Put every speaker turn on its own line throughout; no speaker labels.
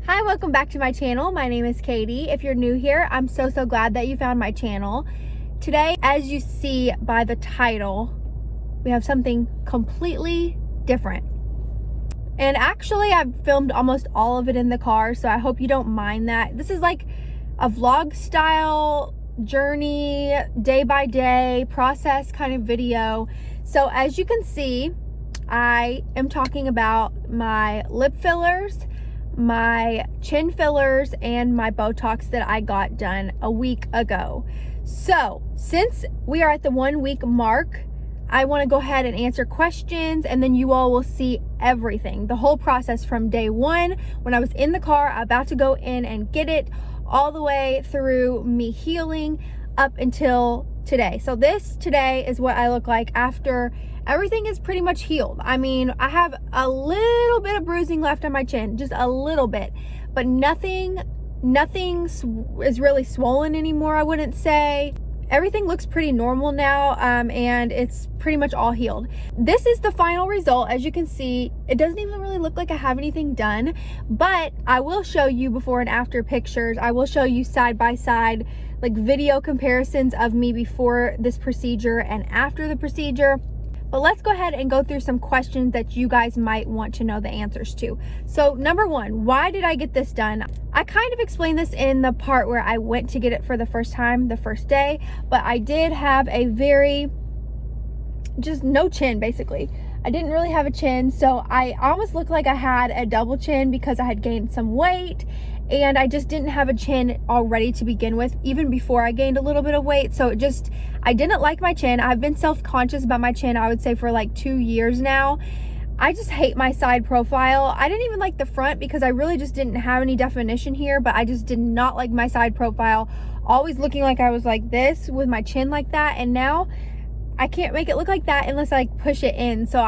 Hi, welcome back to my channel. My name is Katie. If you're new here, I'm so glad that you found my channel. Today, as you see by the title, we have something completely different. And actually, I've filmed almost all of it in the car, so I hope you don't mind that. This is like a vlog style journey, day by day process kind of video. So as you can see, I am talking about my lip fillers, my chin fillers, and my Botox that I got done a week ago. So since we are at the 1 week mark, I want to go ahead and answer questions, and then you all will see everything, the whole process from day one when I was in the car about to go in and get it, all the way through me healing up until today. So this today is what I look like after everything is pretty much healed. I mean, I have a little bit of bruising left on my chin, just a little bit, but nothing is really swollen anymore, I wouldn't say. Everything looks pretty normal now, and it's pretty much all healed. This is the final result. As you can see, it doesn't even really look like I have anything done, but I will show you before and after pictures. I will show you side by side, like video comparisons of me before this procedure and after the procedure. But let's go ahead and go through some questions that you guys might want to know the answers to. So number one, why did I get this done? I kind of explained this in the part where I went to get it for the first time, the first day, but I did have a just no chin basically. I didn't really have a chin, so I almost looked like I had a double chin because I had gained some weight, and I just didn't have a chin already to begin with, even before I gained a little bit of weight. So I didn't like my chin. I've been self-conscious about my chin, I would say, for like 2 years now. I just hate my side profile. I didn't even like the front because I really just didn't have any definition here, but I just did not like my side profile, always looking like I was like this with my chin like that. And now I can't make it look like that unless I like push it in. So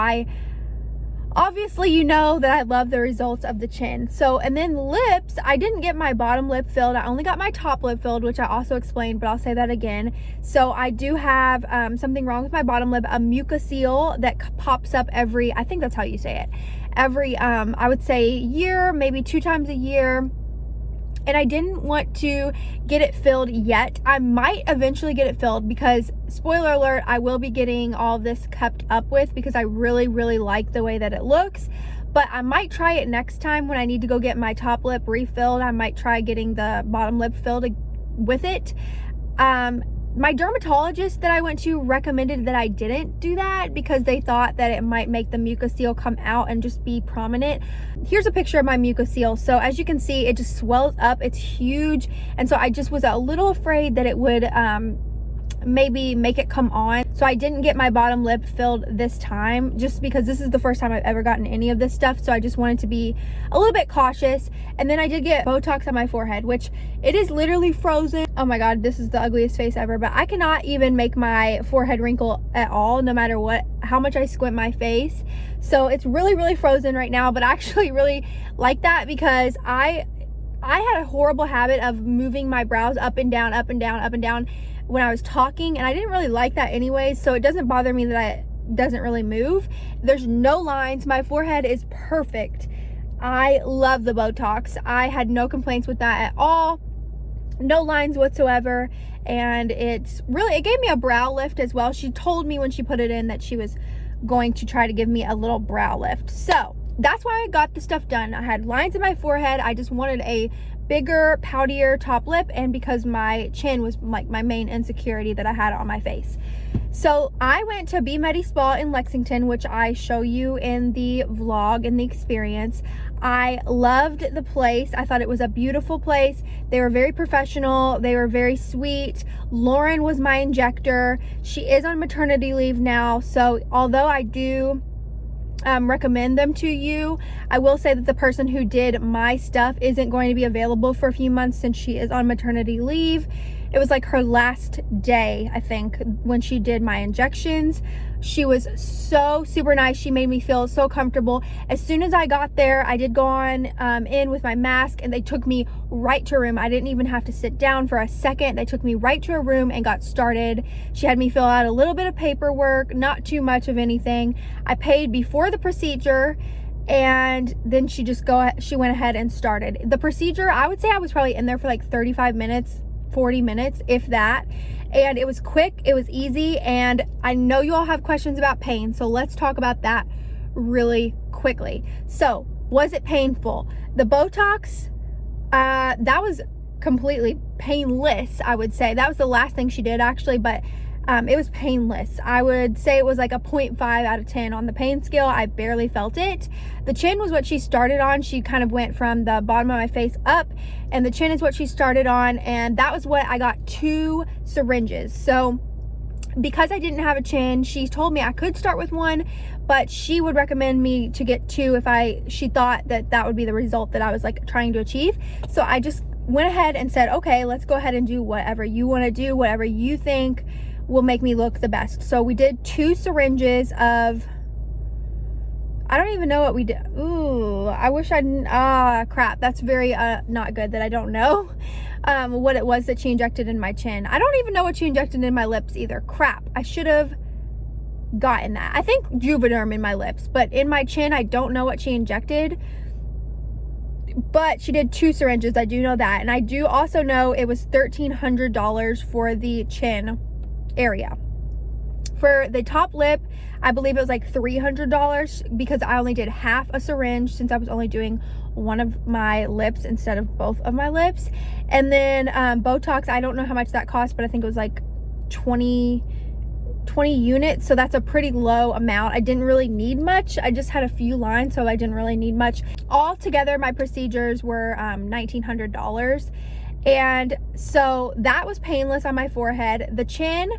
obviously, you know that I love the results of the chin. So, and then lips, I didn't get my bottom lip filled. I only got my top lip filled, which I also explained, but I'll say that again. So I do have something wrong with my bottom lip, a mucocele that pops up every, I think that's how you say it, every, I would say year, maybe 2 times a year. And I didn't want to get it filled yet. I might eventually get it filled because, spoiler alert, I will be getting all of this kept up with because I really like the way that it looks. But I might try it next time when I need to go get my top lip refilled. I might try getting the bottom lip filled with it. My dermatologist that I went to recommended that I didn't do that because they thought that it might make the mucocele come out and just be prominent. Here's a picture of my mucocele. So as you can see, it just swells up. It's huge. And so I just was a little afraid that it would maybe make it come on. So I didn't get my bottom lip filled this time just because this is the first time I've ever gotten any of this stuff. So I just wanted to be a little bit cautious. And then I did get Botox on my forehead, which it is literally frozen. Oh my God, this is the ugliest face ever, but I cannot even make my forehead wrinkle at all, no matter how much I squint my face. So it's really frozen right now, but I actually really like that because I had a horrible habit of moving my brows up and down when I was talking, and I didn't really like that anyways, so it doesn't bother me that it doesn't really move. There's no lines. My forehead is perfect. I love the Botox. I had no complaints with that at all. No lines whatsoever, and it gave me a brow lift as well. She told me when she put it in that she was going to try to give me a little brow lift. So that's why I got the stuff done. I had lines in my forehead. I just wanted a bigger, poutier top lip, and because my chin was like my main insecurity that I had on my face. So I went to Be Medi Spa in Lexington, which I show you in the vlog and the experience. I loved the place. I thought it was a beautiful place. They were very professional. They were very sweet. Lauren was my injector. She is on maternity leave now. So although I do recommend them to you, I will say that the person who did my stuff isn't going to be available for a few months since she is on maternity leave. It was like her last day, I think, when she did my injections. She was so super nice. She made me feel so comfortable. As soon as I got there, I did go on in with my mask, and they took me right to a room. I didn't even have to sit down for a second. They took me right to a room and got started. She had me fill out a little bit of paperwork, not too much of anything. I paid before the procedure, And then she went ahead and started the procedure. I would say I was probably in there for like 35 minutes, 40 minutes, if that. And it was quick, it was easy, and I know you all have questions about pain, so let's talk about that really quickly. So, was it painful? The Botox, that was completely painless, I would say. That was the last thing she did, actually, but it was painless. I would say it was like a 0.5 out of 10 on the pain scale. I barely felt it. The chin was what she started on. She kind of went from the bottom of my face up, and the chin is what she started on, and that was what I got 2 syringes. So because I didn't have a chin, she told me I could start with 1, but she would recommend me to get 2 if she thought that would be the result that I was like trying to achieve. So I just went ahead and said, okay, let's go ahead and do whatever you want to do, whatever you think will make me look the best. So we did 2 syringes of, I don't even know what we did. Ooh, I wish I didn't, crap. That's very not good that I don't know what it was that she injected in my chin. I don't even know what she injected in my lips either. Crap, I should have gotten that. I think Juvederm in my lips, but in my chin, I don't know what she injected. But she did 2 syringes, I do know that. And I do also know it was $1,300 for the chin area. For the top lip, I believe it was like $300 because I only did half a syringe since I was only doing one of my lips instead of both of my lips. And then Botox, I don't know how much that cost, but I think it was like 20 units, so that's a pretty low amount. I didn't really need much. I just had a few lines, so I didn't really need much. All together, my procedures were $1,900. And so that was painless on my forehead. The chin,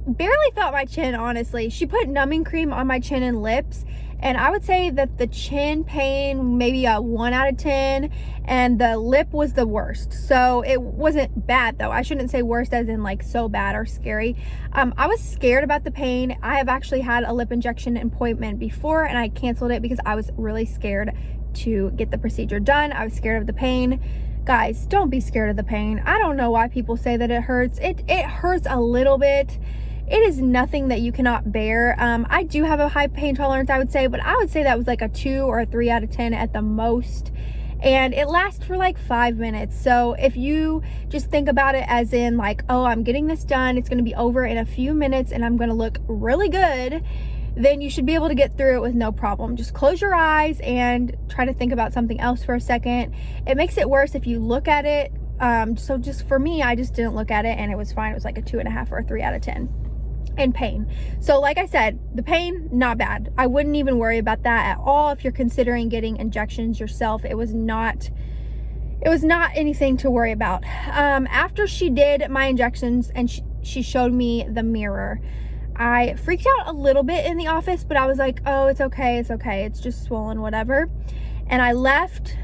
barely felt my chin, honestly. She put numbing cream on my chin and lips, and I would say that the chin pain, maybe a 1 out of 10, and the lip was the worst. So it wasn't bad though. I shouldn't say worst as in like so bad or scary. I was scared about the pain. I have actually had a lip injection appointment before, and I canceled it because I was really scared to get the procedure done. I was scared of the pain. Guys, don't be scared of the pain. I don't know why people say that it hurts. It hurts a little bit. It is nothing that you cannot bear. I do have a high pain tolerance, I would say, but I would say that was like a 2 or a 3 out of 10 at the most. And it lasts for like 5 minutes. So if you just think about it as in like, oh, I'm getting this done, it's going to be over in a few minutes and I'm going to look really good, then you should be able to get through it with no problem. Just close your eyes and try to think about something else for a second. It makes it worse if you look at it. So just for me, I just didn't look at it and it was fine. It was like a 2.5 or a 3 out of 10. And pain. So like I said, the pain, not bad. I wouldn't even worry about that at all if you're considering getting injections yourself. It was not anything to worry about. After she did my injections and she showed me the mirror, I freaked out a little bit in the office, but I was like, oh, it's okay, it's just swollen, whatever. And I left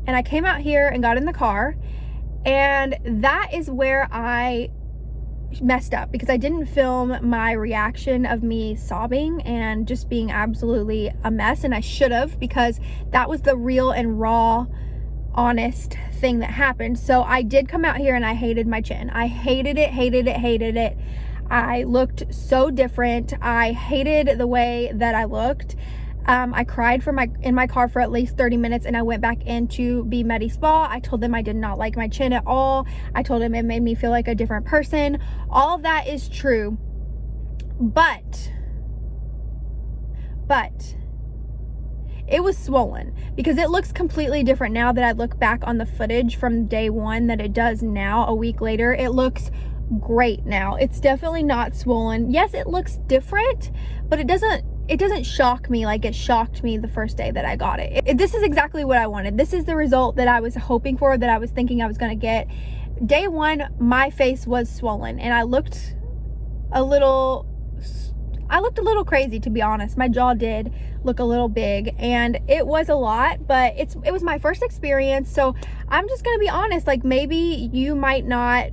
and I came out here and got in the car, and that is where I messed up because I didn't film my reaction of me sobbing and just being absolutely a mess, and I should have, because that was the real and raw, honest thing that happened. So I did come out here and I hated my chin. I hated it. I looked so different. I hated the way that I looked. I cried in my car for at least 30 minutes, and I went back into B Medi Spa. I told them I did not like my chin at all. I told them it made me feel like a different person. All of that is true. But it was swollen because it looks completely different now that I look back on the footage from day one that it does now, a week later. It looks great now. It's definitely not swollen. Yes, it looks different, but it doesn't shock me like it shocked me the first day that I got it. This is exactly what I wanted. This is the result that I was hoping for, that I was thinking I was going to get. Day one, my face was swollen and I looked a little crazy, to be honest. My jaw did look a little big and it was a lot, but it was my first experience. So I'm just gonna be honest, like maybe you might not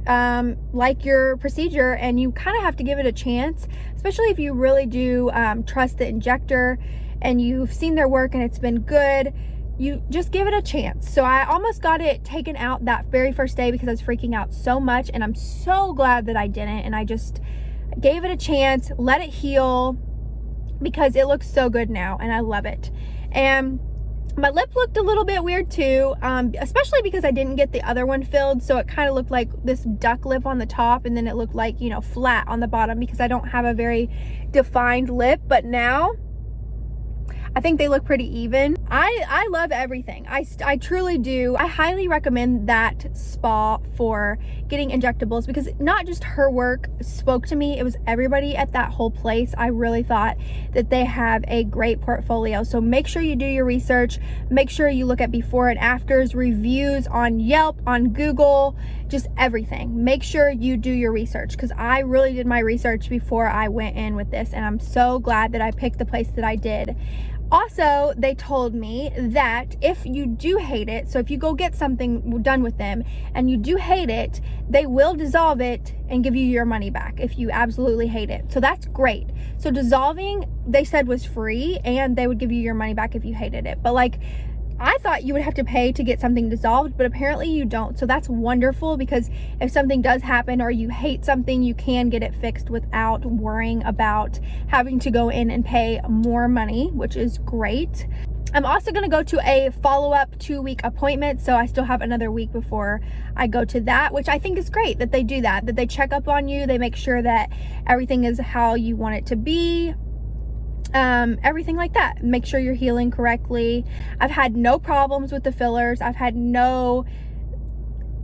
like your procedure and you kind of have to give it a chance, especially if you really do trust the injector and you've seen their work and it's been good. You just give it a chance. So I almost got it taken out that very first day because I was freaking out so much, and I'm so glad that I didn't, and I just gave it a chance, let it heal, because it looks so good now and I love it. And my lip looked a little bit weird too, especially because I didn't get the other one filled, so it kind of looked like this duck lip on the top, and then it looked like, you know, flat on the bottom because I don't have a very defined lip. But now I think they look pretty even. I love everything. I truly do. I highly recommend that spa for getting injectables, because not just her work spoke to me, it was everybody at that whole place. I really thought that they have a great portfolio. So make sure you do your research. Make sure you look at before and afters, reviews on Yelp, on Google, just everything. Make sure you do your research, because I really did my research before I went in with this, and I'm so glad that I picked the place that I did. Also, they told me that if you do hate it, so if you go get something done with them and you do hate it, they will dissolve it and give you your money back if you absolutely hate it. So that's great. So dissolving, they said, was free, and they would give you your money back if you hated it. But like, I thought you would have to pay to get something dissolved, but apparently you don't. So that's wonderful, because if something does happen or you hate something, you can get it fixed without worrying about having to go in and pay more money, which is great. I'm also going to go to a follow-up 2-week appointment, so I still have another week before I go to that, which I think is great that they do that they check up on you, they make sure that everything is how you want it to be. Everything like that. Make sure you're healing correctly. I've had no problems with the fillers. I've had no,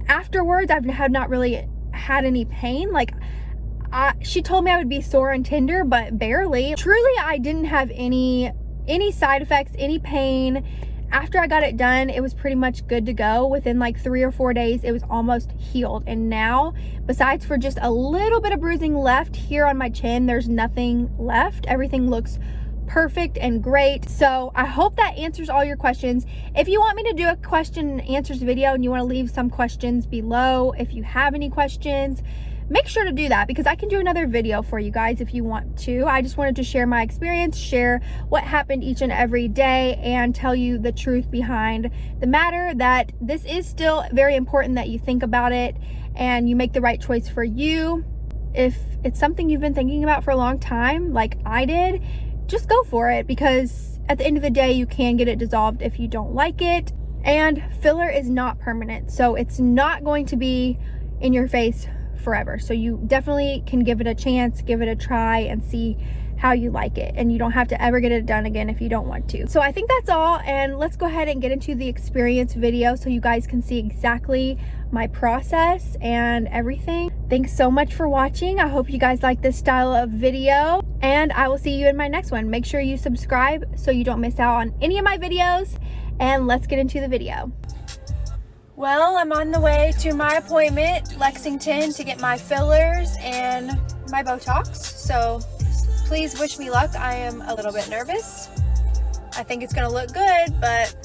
afterwards, I've not really had any pain. Like, she told me I would be sore and tender, but barely. Truly, I didn't have any side effects, any pain. After I got it done, it was pretty much good to go. Within like 3 or 4 days, it was almost healed. And now, besides for just a little bit of bruising left here on my chin, there's nothing left. Everything looks perfect and great. So I hope that answers all your questions. If you want me to do a question and answers video and you want to leave some questions below, if you have any questions, make sure to do that, because I can do another video for you guys if you want to. I just wanted to share my experience, share what happened each and every day, and tell you the truth behind the matter, that this is still very important that you think about it and you make the right choice for you. If it's something you've been thinking about for a long time, like I did, just go for it, because at the end of the day, you can get it dissolved if you don't like it. And filler is not permanent, so it's not going to be in your face forever. So you definitely can give it a chance, give it a try, and see how you like it. And you don't have to ever get it done again if you don't want to. So I think that's all, and let's go ahead and get into the experience video so you guys can see exactly my process and everything. Thanks so much for watching. I hope you guys like this style of video, and I will see you in my next one. Make sure you subscribe so you don't miss out on any of my videos, and let's get into the video. Well, I'm on the way to my appointment, Lexington, to get my fillers and my Botox. So please wish me luck. I am a little bit nervous. I think it's gonna look good, but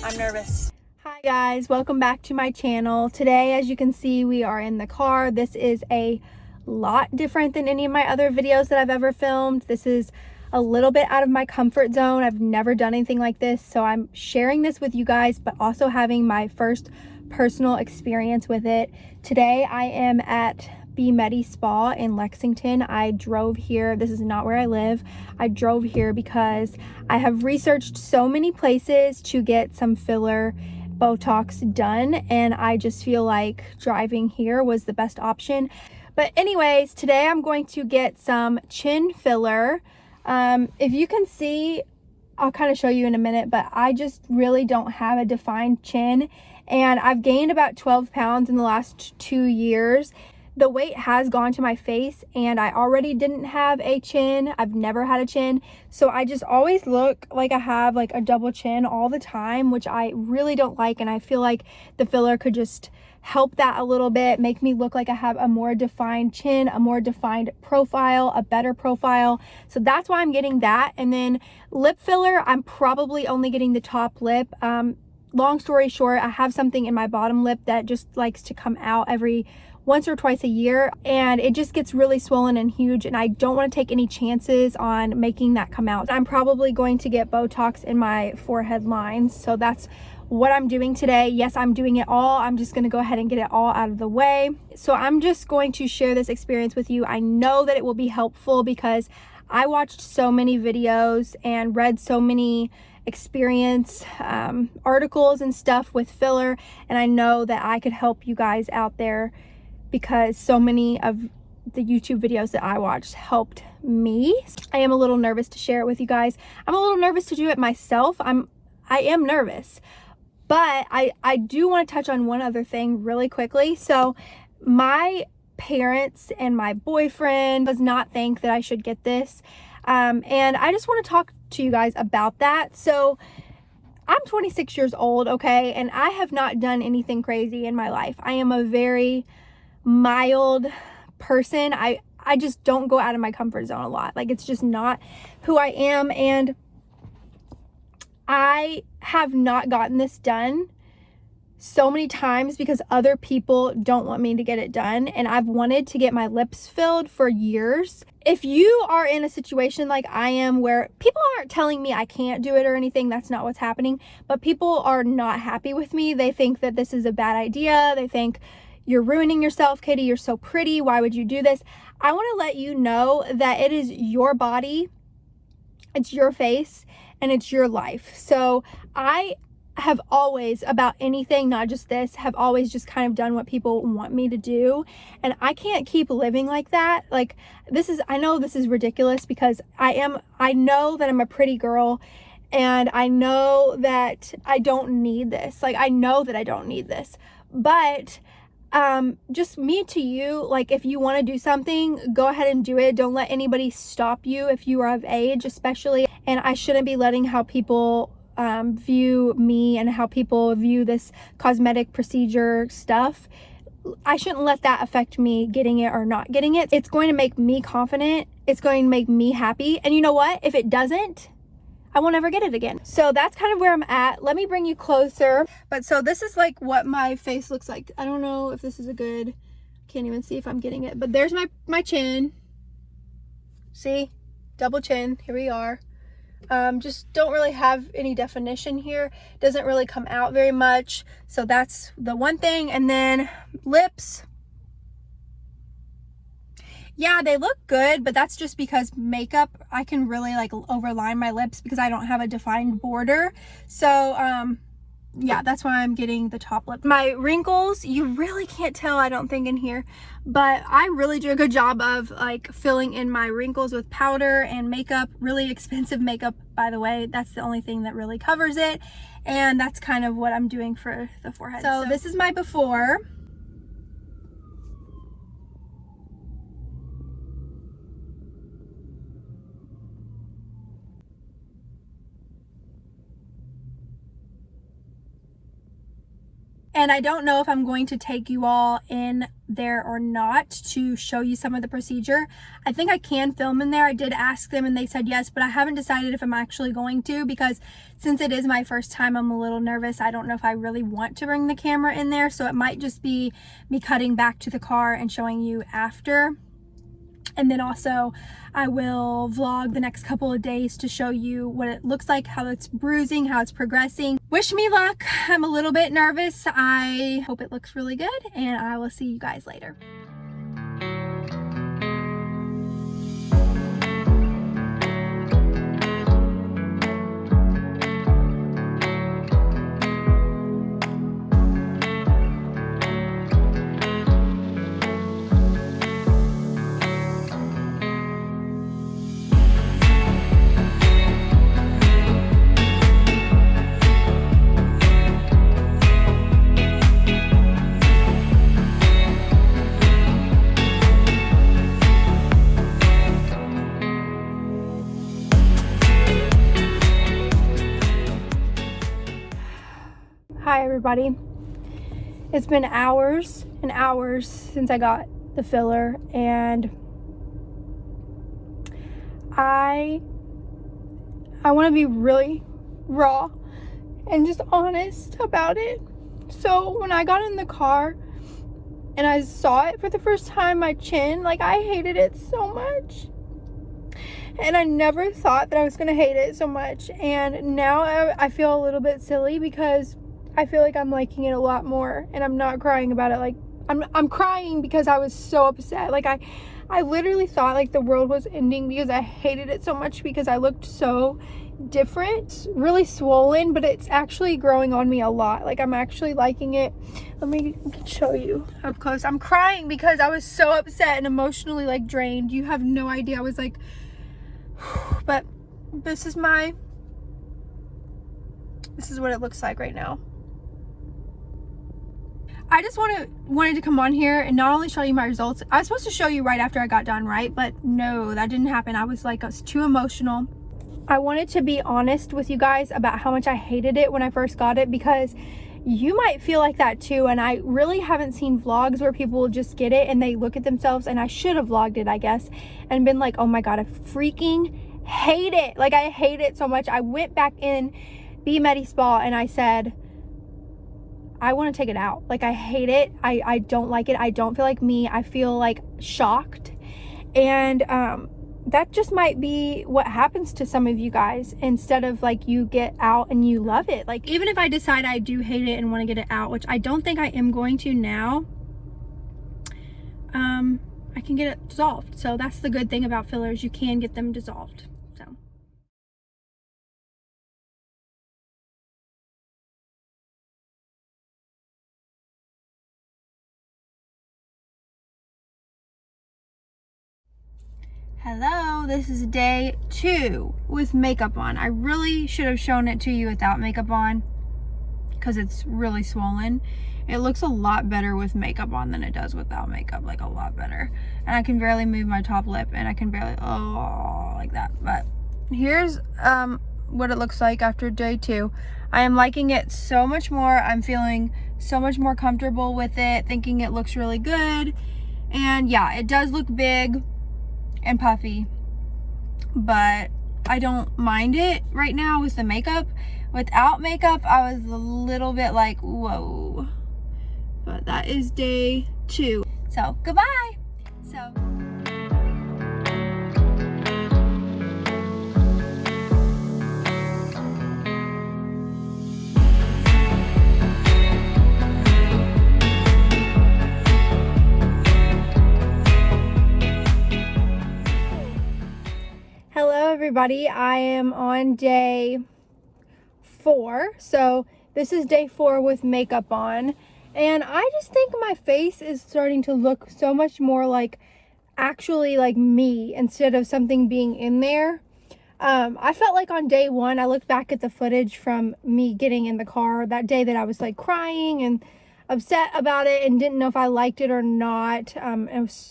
I'm nervous. Hi guys, welcome back to my channel. Today, as you can see, we are in the car. This is a lot different than any of my other videos that I've ever filmed. This is a little bit out of my comfort zone. I've never done anything like this, so I'm sharing this with you guys, but also having my first personal experience with it. Today, I am at B Medi Spa in Lexington. I drove here. This is not where I live. I drove here because I have researched so many places to get some filler Botox done, and I just feel like driving here was the best option. But anyways, today I'm going to get some chin filler. If you can see, I'll kind of show you in a minute, but I just really don't have a defined chin, and I've gained about 12 pounds in the last 2 years. The weight has gone to my face, and I already didn't have a chin. I've never had a chin, so I just always look like I have like a double chin all the time, which I really don't like, and I feel like the filler could just help that a little bit, make me look like I have a more defined chin, a more defined profile, a better profile. So that's why I'm getting that. And then lip filler, I'm probably only getting the top lip. Long story short, I have something in my bottom lip that just likes to come out every once or twice a year, and it just gets really swollen and huge, and I don't want to take any chances on making that come out. I'm probably going to get Botox in my forehead lines, so that's what I'm doing today. Yes, I'm doing it all. I'm just going to go ahead and get it all out of the way. So I'm just going to share this experience with you. I know that it will be helpful because I watched so many videos and read so many experience articles and stuff with filler, and I know that I could help you guys out there because so many of the YouTube videos that I watched helped me. I am a little nervous to share it with you guys. I'm a little nervous to do it myself. I am nervous, but I do want to touch on one other thing really quickly. So my parents and my boyfriend does not think that I should get this. And I just want to talk to you guys about that. So I'm 26 years old, okay? And I have not done anything crazy in my life. I am a very mild person. I just don't go out of my comfort zone a lot. Like, it's just not who I am. And I have not gotten this done so many times because other people don't want me to get it done, and I've wanted to get my lips filled for years. If you are in a situation like I am where people aren't telling me I can't do it or anything, that's not what's happening, but people are not happy with me. They think that this is a bad idea. They think you're ruining yourself, Katie, you're so pretty, why would you do this? I want to let you know that it is your body, it's your face, and it's your life. So I have always, about anything, not just this, have always just kind of done what people want me to do, and I can't keep living like that. Like, I know this is ridiculous because I know that I'm a pretty girl, and I know that I don't need this. Like, I know that I don't need this, but just me to you, like, if you want to do something, go ahead and do it. Don't let anybody stop you if you are of age, especially. And I shouldn't be letting how people view me and how people view this cosmetic procedure stuff. I shouldn't let that affect me getting it or not getting it. It's going to make me confident. It's going to make me happy. And you know what? If it doesn't, I won't ever get it again. So that's kind of where I'm at. Let me bring you closer. But so this is like what my face looks like. I don't know if this is a good, can't even see if I'm getting it, but there's my chin. See? Double chin. Here we are. Just don't really have any definition here. Doesn't really come out very much. So that's the one thing. And then lips. Yeah, they look good, but that's just because makeup, I can really like overline my lips because I don't have a defined border. So, yeah, that's why I'm getting the top lip. My wrinkles, you really can't tell, I don't think, in here, but I really do a good job of like filling in my wrinkles with powder and makeup. Really expensive makeup, by the way. That's the only thing that really covers it. And that's kind of what I'm doing for the forehead. So this is my before. And I don't know if I'm going to take you all in there or not to show you some of the procedure. I think I can film in there. I did ask them and they said yes, but I haven't decided if I'm actually going to, because since it is my first time, I'm a little nervous. I don't know if I really want to bring the camera in there. So it might just be me cutting back to the car and showing you after. And then also I will vlog the next couple of days to show you what it looks like, how it's bruising, how it's progressing. Wish me luck. I'm a little bit nervous. I hope it looks really good, and I will see you guys later. Hi everybody. It's been hours and hours since I got the filler, and I want to be really raw and just honest about it. So when I got in the car and I saw it for the first time, my chin, like, I hated it so much. And I never thought that I was going to hate it so much. And now I feel a little bit silly because I feel like I'm liking it a lot more, and I'm not crying about it like I'm crying because I was so upset. Like I literally thought like the world was ending because I hated it so much because I looked so different. It's really swollen, but it's actually growing on me a lot. Like I'm actually liking it. Let me show you up close. I'm crying because I was so upset and emotionally like drained. You have no idea. I was like, but this is what it looks like right now. I just wanted to come on here and not only show you my results. I was supposed to show you right after I got done, right? But no, that didn't happen. I was too emotional. I wanted to be honest with you guys about how much I hated it when I first got it, because you might feel like that too. And I really haven't seen vlogs where people just get it and they look at themselves, and I should have vlogged it, I guess, and been like, oh my God, I freaking hate it. Like I hate it so much. I went back in Be Medi Spa and I said, I want to take it out. Like I hate it. I don't like it. I don't feel like me. I feel like shocked. And that just might be what happens to some of you guys, instead of like you get out and you love it. Like even if I decide I do hate it and want to get it out, which I don't think I am going to now, I can get it dissolved. So that's the good thing about fillers. You can get them dissolved. So hello, this is day 2 with makeup on. I really should have shown it to you without makeup on because it's really swollen. It looks a lot better with makeup on than it does without makeup, like a lot better. And I can barely move my top lip, and I can barely, like that. But here's what it looks like after day 2. I am liking it so much more. I'm feeling so much more comfortable with it, thinking it looks really good. And yeah, it does look big and puffy, but I don't mind it right now with the makeup. Without makeup, I was a little bit like, whoa. But that is day 2. So goodbye. So hello everybody, I am on day 4. So this is day 4 with makeup on, and I just think my face is starting to look so much more like actually like me instead of something being in there. I felt like on day 1, I looked back at the footage from me getting in the car that day that I was like crying and upset about it and didn't know if I liked it or not. I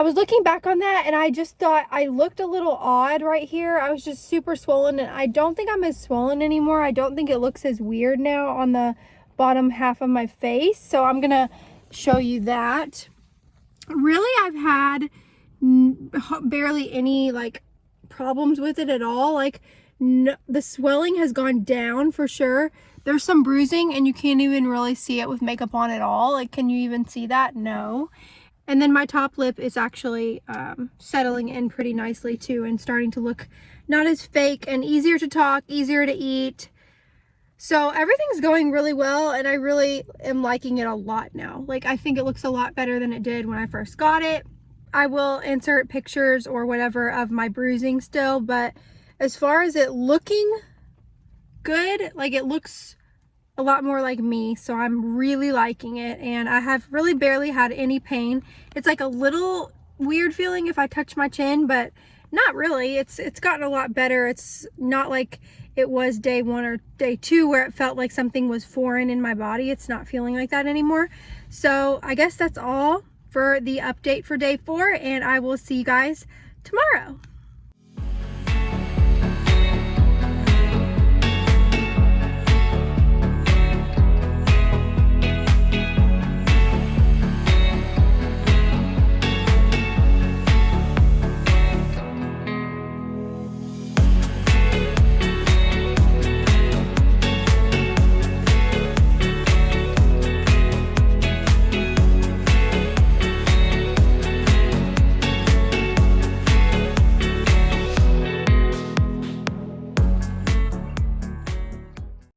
was looking back on that, and I just thought I looked a little odd right here. I was just super swollen, and I don't think I'm as swollen anymore. I don't think it looks as weird now on the bottom half of my face. So I'm gonna show you that. Really, I've had barely any like problems with it at all. Like the swelling has gone down for sure. There's some bruising, and you can't even really see it with makeup on at all. Like, can you even see that? No. And then my top lip is actually settling in pretty nicely too, and starting to look not as fake, and easier to talk, easier to eat. So everything's going really well, and I really am liking it a lot now. Like, I think it looks a lot better than it did when I first got it. I will insert pictures or whatever of my bruising still, but as far as it looking good, like it looks a lot more like me. So I'm really liking it, and I have really barely had any pain. It's like a little weird feeling if I touch my chin, but not really. It's gotten a lot better. It's not like it was day 1 or day 2 where it felt like something was foreign in my body. It's not feeling like that anymore. So I guess that's all for the update for day 4, and I will see you guys tomorrow.